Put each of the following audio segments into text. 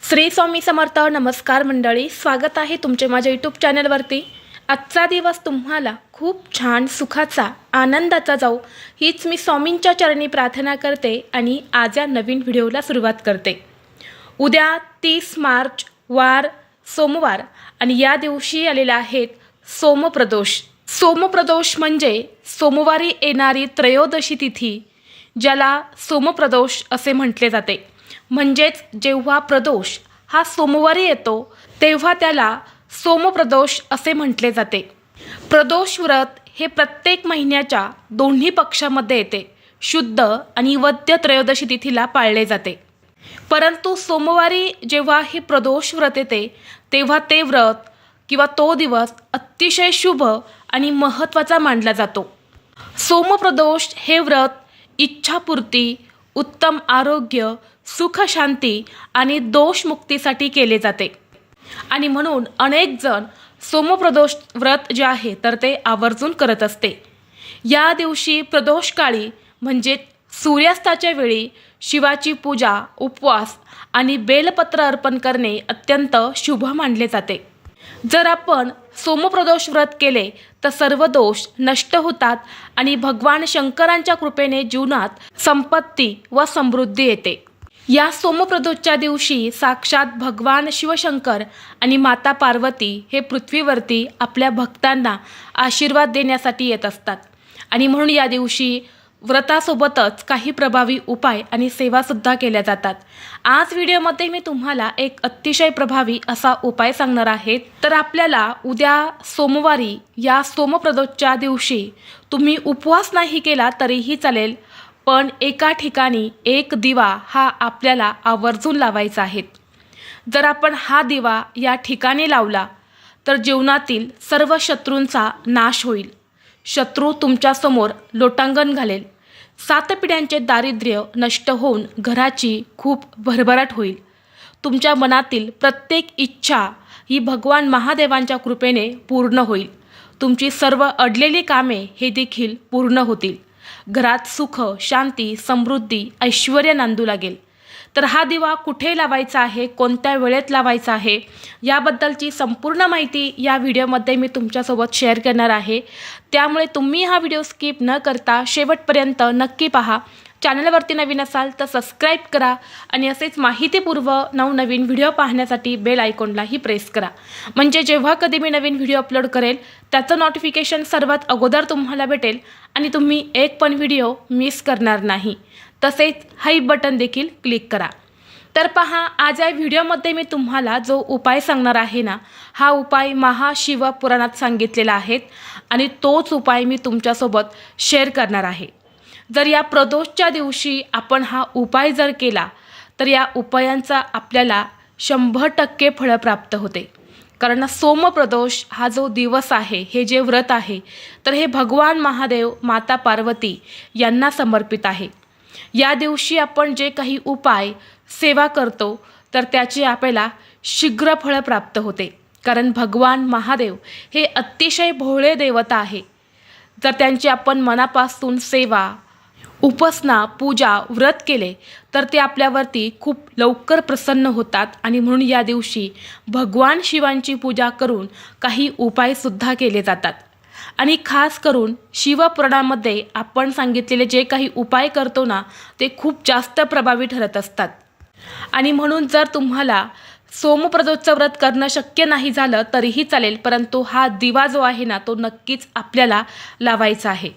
श्री स्वामी समर्थ. नमस्कार मंडळी, स्वागत आहे तुमचे माझ्या यूट्यूब चॅनलवरती. आजचा दिवस तुम्हाला खूप छान सुखाचा आनंदाचा जाऊ हीच मी स्वामींच्या चरणी प्रार्थना करते आणि आज या नवीन व्हिडिओला सुरुवात करते. उद्या 30 मार्च वार सोमवार आणि या दिवशी आलेला आहेत सोमप्रदोष. सोमप्रदोष म्हणजे सोमवारी येणारी त्रयोदशी तिथी, ज्याला सोमप्रदोष असे म्हटले जाते. म्हणजेच जेव्हा प्रदोष हा सोमवारी येतो तेव्हा त्याला सोमप्रदोष असे म्हटले जाते. प्रदोष व्रत हे प्रत्येक महिन्याच्या दोन्ही पक्षामध्ये येते. शुद्ध आणि वद्य त्रयोदशी तिथीला पाळले जाते. परंतु सोमवारी जेव्हा हे प्रदोष व्रत येते तेव्हा ते व्रत किंवा तो दिवस अतिशय शुभ आणि महत्त्वाचा मानला जातो. सोमप्रदोष हे व्रत इच्छापूर्ती, उत्तम आरोग्य, सुख शांती आणि दोषमुक्तीसाठी केले जाते. आणि म्हणून अनेक जण सोमप्रदोष व्रत जे आहे तर ते आवर्जून करत असते. या दिवशी प्रदोषकाळी म्हणजे सूर्यास्ताच्या वेळी शिवाची पूजा, उपवास आणि बेलपत्र अर्पण करणे अत्यंत शुभ मानले जाते. जर आपण सोमप्रदोष व्रत केले तर सर्व दोष नष्ट होतात आणि भगवान शंकरांच्या कृपेने जीवनात संपत्ती व समृद्धी येते. या सोमप्रदोषच्या दिवशी साक्षात भगवान शिवशंकर आणि माता पार्वती हे पृथ्वीवरती आपल्या भक्तांना आशीर्वाद देण्यासाठी येत असतात. आणि म्हणून या दिवशी व्रतासोबतच काही प्रभावी उपाय आणि सेवासुद्धा केल्या जातात. आज व्हिडिओमध्ये मी तुम्हाला एक अतिशय प्रभावी असा उपाय सांगणार आहे. तर आपल्याला उद्या सोमवारी या सोमप्रदोषच्या दिवशी तुम्ही उपवास नाही केला तरीही चालेल, पण एका ठिकाणी एक दिवा हा आपल्याला आवर्जून लावायचा आहे. जर आपण हा दिवा या ठिकाणी लावला तर जीवनातील सर्व शत्रूंचा नाश होईल. शत्रू तुमच्यासमोर लोटांगण घालेल. 7 पिढ्यांचे दारिद्र्य नष्ट होऊन घराची खूप भरभराट होईल. तुमच्या मनातील प्रत्येक इच्छा ही भगवान महादेवांच्या कृपेने पूर्ण होईल. तुमची सर्व अडलेली कामे हे देखील पूर्ण होतील. घरात सुख, शांती, समृद्धी, ऐश्वर्य नांदू लागेल. तर हा दिवा कुठे लावायचा आहे, कोणत्या वेळेत लावायचा आहे याबद्दलची संपूर्ण माहिती या व्हिडिओमध्ये मी तुमच्यासोबत शेअर करणार आहे. त्यामुळे तुम्ही हा व्हिडिओ स्किप न करता शेवटपर्यंत नक्की पहा. चॅनलवरती नवीन असाल तर सबस्क्राईब करा आणि असेच माहितीपूर्व नवनवीन व्हिडिओ पाहण्यासाठी बेल आयकॉनलाही प्रेस करा. म्हणजे जेव्हा कधी मी नवीन व्हिडिओ अपलोड करेल त्याचं नोटिफिकेशन सर्वात अगोदर तुम्हाला भेटेल आणि तुम्ही एक पण व्हिडिओ मिस करणार नाही. तसेच हाई बटन देखील क्लिक करा. तर पहा, आज या व्हिडिओमध्ये मी तुम्हाला जो उपाय सांगणार आहे ना, हा उपाय महाशिवपुराणात सांगितलेला आहे आणि तोच उपाय मी तुमच्यासोबत शेअर करणार आहे. जर या प्रदोषच्या दिवशी आपण हा उपाय जर केला तर या उपायांचा आपल्याला 100% फळ प्राप्त होते. कारण सोमप्रदोष हा जो दिवस आहे, हे जे व्रत आहे तर हे भगवान महादेव, माता पार्वती यांना समर्पित आहे. या दिवशी आपण जे काही उपाय, सेवा करतो तर त्याची आपल्याला शीघ्र फळ प्राप्त होते. कारण भगवान महादेव हे अतिशय भोळे देवता आहे. जर त्यांची आपण मनापासून सेवा, उपासना, पूजा, व्रत केले तर ते आपल्यावरती खूप लवकर प्रसन्न होतात. आणि म्हणून या दिवशी भगवान शिवांची पूजा करून काही उपायसुद्धा केले जातात. आणि खास करून शिवपुराणामध्ये आपण सांगितलेले जे काही उपाय करतो ना ते खूप जास्त प्रभावी ठरत असतात. आणि म्हणून जर तुम्हाला सोमप्रदोषचं व्रत करणं शक्य नाही झालं तरीही चालेल, परंतु हा दिवा जो आहे ना तो नक्कीच आपल्याला लावायचा आहे.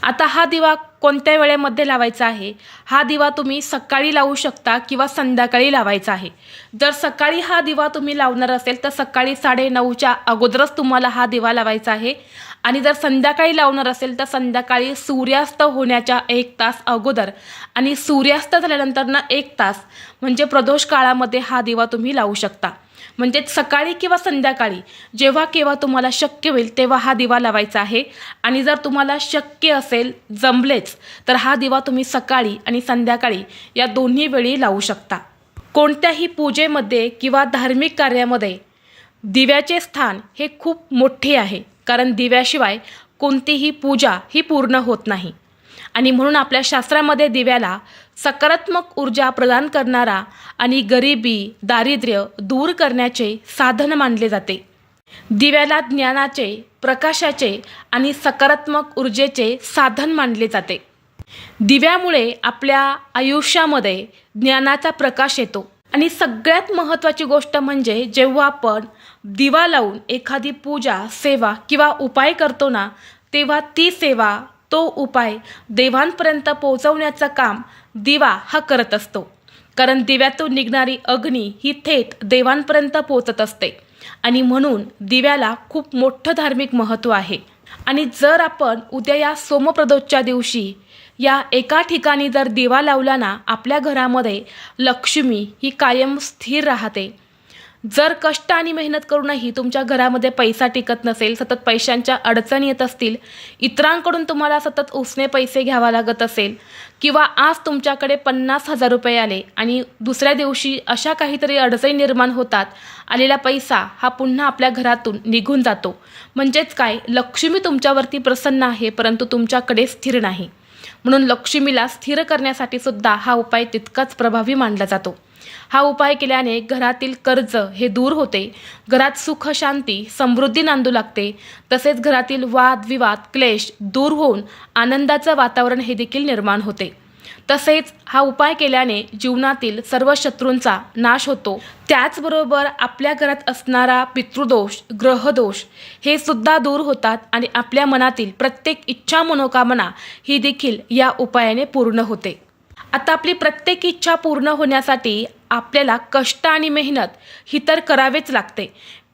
आता हा दिवा कोणत्या वेळेमध्ये लावायचा आहे? हा दिवा तुम्ही सकाळी लावू शकता किंवा संध्याकाळी लावायचा आहे. जर सकाळी हा दिवा तुम्ही लावणार असेल तर सकाळी 9:30च्या अगोदरच तुम्हाला हा दिवा लावायचा आहे. आणि जर संध्याकाळी लावणार असेल तर संध्याकाळी सूर्यास्त होण्याच्या 1 तास अगोदर आणि सूर्यास्त झाल्यानंतर 1 तास म्हणजे प्रदोष काळामध्ये हा दिवा तुम्ही लावू शकता. म्हणजे सकाळी किंवा संध्याकाळी जेव्हा केव्हा तुम्हाला शक्य होईल तेव्हा हा दिवा लावायचा आहे. आणि जर तुम्हाला शक्य असेल, जमलेच, तर हा दिवा तुम्ही सकाळी आणि संध्याकाळी या दोन्ही वेळी लावू शकता. कोणत्याही पूजेमध्ये किंवा धार्मिक कार्यामध्ये दिव्याचे स्थान हे खूप मोठे आहे. कारण दिव्याशिवाय कोणतीही पूजा ही पूर्ण होत नाही. आणि म्हणून आपल्या शास्त्रामध्ये दिव्याला सकारात्मक ऊर्जा प्रदान करणारा आणि गरिबी, दारिद्र्य दूर करण्याचे साधन मानले जाते. दिव्याला ज्ञानाचे, प्रकाशाचे आणि सकारात्मक ऊर्जेचे साधन मानले जाते. दिव्यामुळे आपल्या आयुष्यामध्ये ज्ञानाचा प्रकाश येतो. आणि सगळ्यात महत्त्वाची गोष्ट म्हणजे जेव्हा आपण दिवा लावून एखादी पूजा, सेवा किंवा उपाय करतो ना, तेव्हा ती सेवा, तो उपाय देवांपर्यंत पोहोचवण्याचं काम दिवा हा करत असतो. कारण दिव्यातून निघणारी अग्नी ही थेट देवांपर्यंत पोहोचत असते आणि म्हणून दिव्याला खूप मोठं धार्मिक महत्त्व आहे. आणि जर आपण उद्या या सोमप्रदोषच्या दिवशी या एका ठिकाणी जर दिवा लावला ना, आपल्या घरामध्ये लक्ष्मी ही कायम स्थिर राहते. जर कष्ट आणि मेहनत करूनही तुमच्या घरामध्ये पैसा टिकत नसेल, सतत पैशांच्या अडचणी येत असतील, इतरांकडून तुम्हाला सतत उसने पैसे घ्यावा लागत असेल, किंवा आज तुमच्याकडे 50,000 रुपये आले आणि दुसऱ्या दिवशी अशा काहीतरी अडचणी निर्माण होतात, आलेला पैसा हा पुन्हा आपल्या घरातून निघून जातो. म्हणजेच काय, लक्ष्मी तुमच्यावरती प्रसन्न आहे परंतु तुमच्याकडे स्थिर नाही. म्हणून लक्ष्मीला स्थिर करण्यासाठी सुद्धा हा उपाय तितकाच प्रभावी मानला जातो. हा उपाय केल्याने घरातील कर्ज हे दूर होते, घरात सुख, शांती, समृद्धी नांदू लागते. तसेच घरातील वादविवाद, क्लेश दूर होऊन आनंदाचं वातावरण हे देखील निर्माण होते. तसेच हा उपाय केल्याने जीवनातील सर्व शत्रूंचा नाश होतो. त्याचबरोबर आपल्या घरात असणारा पितृदोष, ग्रहदोष हे सुद्धा दूर होतात आणि आपल्या मनातील प्रत्येक इच्छा, मनोकामना ही देखील या उपायाने पूर्ण होते. आता आपली प्रत्येक इच्छा पूर्ण होण्यासाठी आपल्याला कष्ट आणि मेहनत ही तर करावेच लागते.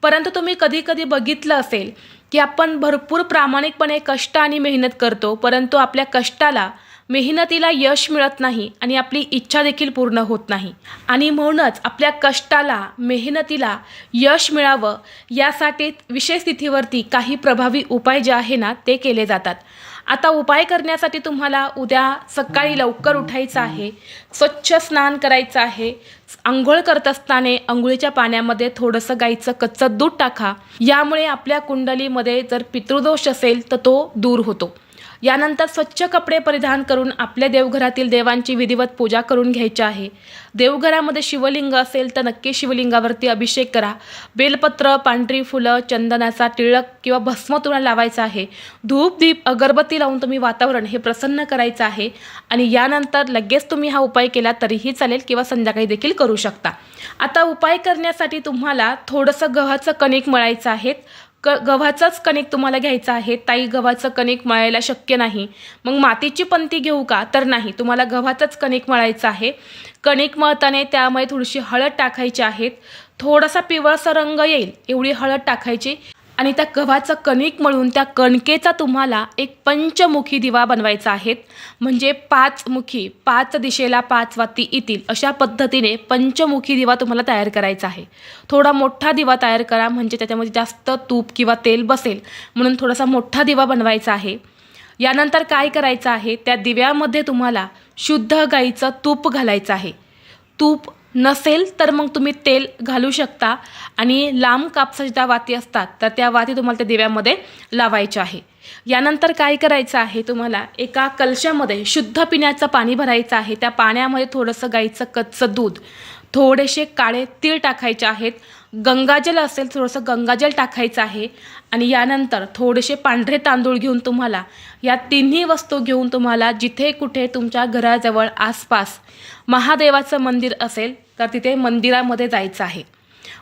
परंतु तुम्ही कधी कधी बघितलं असेल की आपण भरपूर प्रामाणिकपणे कष्ट आणि मेहनत करतो, परंतु आपल्या कष्टाला, मेहनतीला यश मिळत नाही आणि आपली इच्छा देखील पूर्ण होत नाही. आणि म्हणूनच आपल्या कष्टाला, मेहनतीला यश मिळावं यासाठी विशेष तिथीवरती काही प्रभावी उपाय जे आहे ना ते केले जातात. आता उपाय करण्यासाठी तुम्हाला उद्या सकाळी लवकर उठायचं आहे, स्वच्छ स्नान करायचं आहे. अंघोळ करत असताना अंघोळीच्या पाण्यामध्ये थोडंसं गाईचं कच्चं दूध टाका. यामुळे आपल्या कुंडलीमध्ये जर पितृदोष असेल तर तो दूर होतो. यानंतर स्वच्छ कपडे परिधान करून आपल्या देवघरातील देवांची विधिवत पूजा करून घ्यायची आहे. देवघरामध्ये शिवलिंग असेल तर नक्की शिवलिंगावरती अभिषेक करा. बेलपत्र, पांढरी फुलं, चंदनाचा टिळक किंवा भस्म तुम्हाला लावायचा आहे. धूप, दीप, अगरबत्ती लावून तुम्ही वातावरण हे प्रसन्न करायचं आहे. आणि यानंतर लगेच तुम्ही हा उपाय केला तरीही चालेल किंवा संध्याकाळी देखील करू शकता. आता उपाय करण्यासाठी तुम्हाला थोडंसं गव्हाचं कणिक मळायचं आहे. गव्हाचंच कणिक तुम्हाला घ्यायचं आहे. ताई, गव्हाचं कणिक मळायला शक्य नाही, मग मातीची पंती घेऊ का? तर नाही, तुम्हाला गव्हाचंच कणिक मळायचं आहे. कणिक मळताना त्यामध्ये थोडीशी हळद टाकायची आहे. थोडासा पिवळसा रंग येईल एवढी हळद टाकायची आणि त्या गव्हाचं कणिक मळून त्या कणकेचा तुम्हाला एक पंचमुखी दिवा बनवायचा आहे. म्हणजे 5 मुखी, 5 दिशेला 5 वाती येतील अशा पद्धतीने पंचमुखी दिवा तुम्हाला तयार करायचा आहे. थोडा मोठा दिवा तयार करा, म्हणजे त्याच्यामध्ये जास्त तूप किंवा तेल बसेल, म्हणून थोडासा मोठा दिवा बनवायचा आहे. यानंतर काय करायचं आहे, त्या दिव्यामध्ये तुम्हाला शुद्ध गाईचं तूप घालायचं आहे. तूप नसेल तर मग तुम्ही तेल घालू शकता आणि लांब कापसाच्या ज्या वाती असतात तर त्या वाती तुम्हाला त्या दिव्यामध्ये लावायच्या आहे. यानंतर काय करायचं आहे, तुम्हाला एका कलशामध्ये शुद्ध पिण्याचं पाणी भरायचं आहे. त्या पाण्यामध्ये थोडंसं गाईचं कच्चं दूध, थोडेसे काळे तीळ टाकायचे आहेत. गंगाजल असेल थोडंसं गंगाजल टाकायचं आहे. आणि यानंतर थोडेसे पांढरे तांदूळ घेऊन तुम्हाला या तिन्ही वस्तू घेऊन तुम्हाला जिथे कुठे तुमच्या घराजवळ आसपास महादेवाचं मंदिर असेल तर तिथे मंदिरामध्ये जायचं आहे.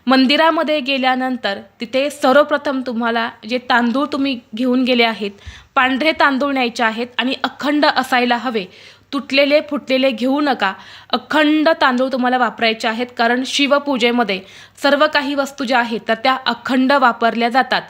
मंदिरामध्ये गेल्यानंतर तिथे सर्वप्रथम तुम्हाला जे तांदूळ तुम्ही घेऊन गेले आहेत, पांढरे तांदूळ न्यायचे आहेत आणि अखंड असायला हवे. तुटलेले फुटलेले घेऊ नका, अखंड तांदूळ तुम्हाला वापरायचे आहेत. कारण शिवपूजेमध्ये सर्व काही वस्तू ज्या आहेत तर त्या अखंड वापरल्या जातात.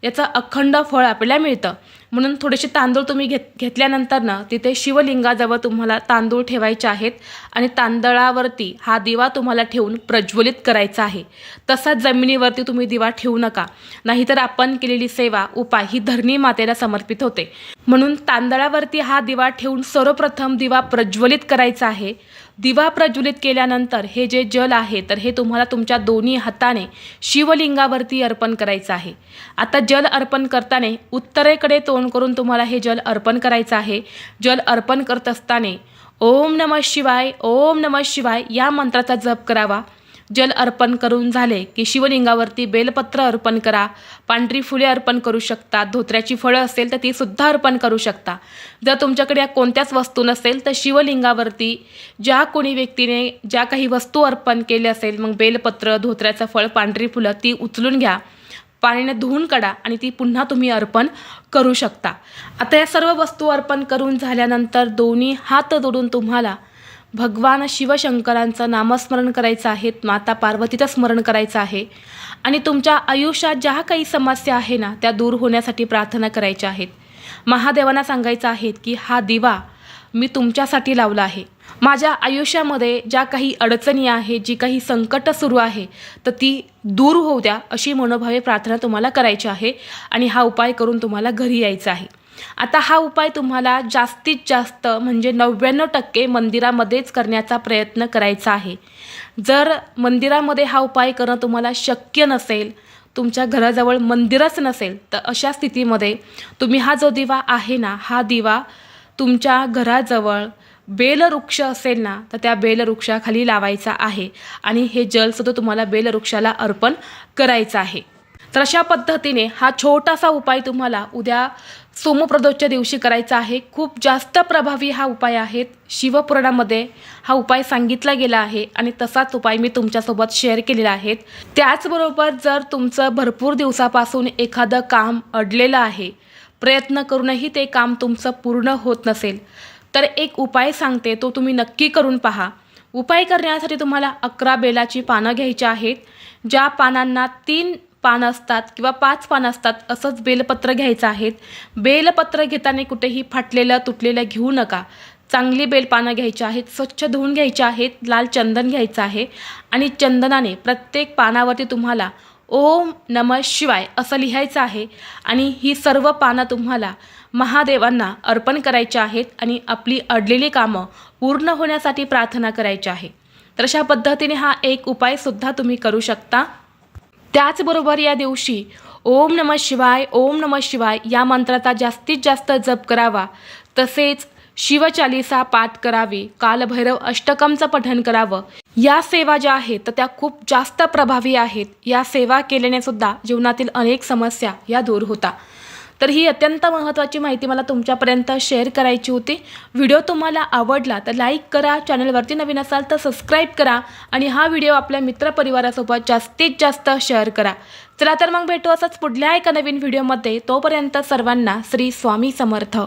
याचं अखंड फळ आपल्याला मिळतं. म्हणून थोडेसे तांदूळ तुम्ही घेतल्यानंतर ना तिथे शिवलिंगाजवळ तुम्हाला तांदूळ ठेवायचे आहेत आणि तांदळावरती हा दिवा तुम्हाला ठेवून प्रज्वलित करायचा आहे. तसाच जमिनीवरती तुम्ही दिवा ठेवू नका, नाहीतर आपण केलेली सेवा, उपाय ही धरणी मातेला समर्पित होते. म्हणून तांदळावरती हा दिवा ठेवून सर्वप्रथम दिवा प्रज्वलित करायचा आहे. दिवा प्रज्वलित केल्यानंतर हे जे जल आहे तर हे तुम्हाला तुमच्या दोन्ही हाताने शिवलिंगावरती अर्पण करायचं आहे। आता जल अर्पण करताना उत्तरेकडे तोंड करून तुम्हाला हे जल अर्पण करायचं आहे। जल अर्पण करत असताना ओम नमः शिवाय, ओम नमः शिवाय या मंत्राचा जप करावा। जल अर्पण करून झाले की शिवलिंगावरती बेलपत्र अर्पण करा, पांढरी फुले अर्पण करू शकता, धोत्र्याची फळं असेल तर ती सुद्धा अर्पण करू शकता। जर तुमच्याकडे कोणत्याच वस्तू नसेल तर शिवलिंगावरती ज्या कोणी व्यक्तीने ज्या काही वस्तू अर्पण केली असेल, मग बेलपत्र, धोत्र्याचं फळ, पांढरी फुलं ती उचलून घ्या, पाण्याने धुवून काढा आणि ती पुन्हा तुम्ही अर्पण करू शकता। आता या सर्व वस्तू अर्पण करून झाल्यानंतर दोन्ही हात जोडून तुम्हाला भगवान शिवशंकरांचं नामस्मरण करायचं आहे, माता पार्वतीचं स्मरण करायचं आहे आणि तुमच्या आयुष्यात ज्या काही समस्या आहे ना त्या दूर होण्यासाठी प्रार्थना करायच्या आहेत। महादेवांना सांगायचं आहे की हा दिवा मी तुमच्यासाठी लावला आहे। माझ्या आयुष्यामध्ये ज्या काही अडचणी आहे, जी काही संकट सुरू आहे तर ती दूर होऊ द्या, अशी मनोभावे प्रार्थना तुम्हाला करायची आहे आणि हा उपाय करून तुम्हाला घरी यायचं आहे। आता हा उपाय तुम्हाला जास्तीत जास्त म्हणजे 99% मंदिरामध्येच करण्याचा प्रयत्न करायचा आहे। जर मंदिरामध्ये हा उपाय करणं तुम्हाला शक्य नसेल, तुमच्या घराजवळ मंदिरच नसेल, तर अशा स्थितीमध्ये तुम्ही हा जो दिवा आहे ना, हा दिवा तुमच्या घराजवळ बेलवृक्ष असेल ना तर त्या बेलवृक्षाखाली लावायचा आहे आणि हे जलसुद्धा तुम्हाला बेलवृक्षाला अर्पण करायचं आहे। तर अशा पद्धतीने हा छोटासा उपाय तुम्हाला उद्या सोमप्रदोषच्या दिवशी करायचा आहे। खूप जास्त प्रभावी हा उपाय आहे। शिवपुराणामध्ये हा उपाय सांगितला गेला आहे आणि तसाच उपाय मी तुमच्यासोबत शेअर केलेला आहे। त्याचबरोबर जर तुमचं भरपूर दिवसापासून एखादं काम अडलेलं आहे, प्रयत्न करूनही ते काम तुमचं पूर्ण होत नसेल, तर एक उपाय सांगते, तो तुम्ही नक्की करून पहा। उपाय करण्यासाठी तुम्हाला 11 बेलाची पानं घ्यायची आहेत। ज्या पानांना 3 पानं असतात किंवा 5 पानं असतात असंच बेलपत्र घ्यायचं आहे। बेलपत्र घेताना कुठेही फाटलेलं तुटलेलं घेऊ नका। चांगली बेलपानं घ्यायची आहेत, स्वच्छ धुवून घ्यायची आहेत, लाल चंदन घ्यायचं आहे आणि चंदनाने प्रत्येक पानावरती तुम्हाला ओम नमः शिवाय असं लिहायचं आहे आणि ही सर्व पानं तुम्हाला महादेवांना अर्पण करायची आहेत आणि आपली अडलेली कामं पूर्ण होण्यासाठी प्रार्थना करायची आहे। तर अशा पद्धतीने हा एक उपायसुद्धा तुम्ही करू शकता। त्याचबरोबर या दिवशी ओम नमः शिवाय, ओम नमः शिवाय या मंत्राचा जास्तीत जास्त जप करावा। तसेच शिवचालीसा पाठ करावी, कालभैरव अष्टकमचं पठण करावं। या सेवा ज्या आहेत तर त्या खूप जास्त प्रभावी आहेत। या सेवा केल्याने सुद्धा जीवनातील अनेक समस्या या दूर होतात। तर ही अत्यंत महत्त्वाची माहिती मला तुमच्यापर्यंत शेअर करायची होती। व्हिडिओ तुम्हाला आवडला तर लाईक करा, चॅनलवरती नवीन असाल तर सबस्क्राईब करा आणि हा व्हिडिओ आपल्या मित्रपरिवारासोबत जास्तीत जास्त शेअर करा। चला तर मग भेटू असंच पुढल्या एका नवीन व्हिडिओमध्ये। तोपर्यंत सर्वांना श्री स्वामी समर्थ।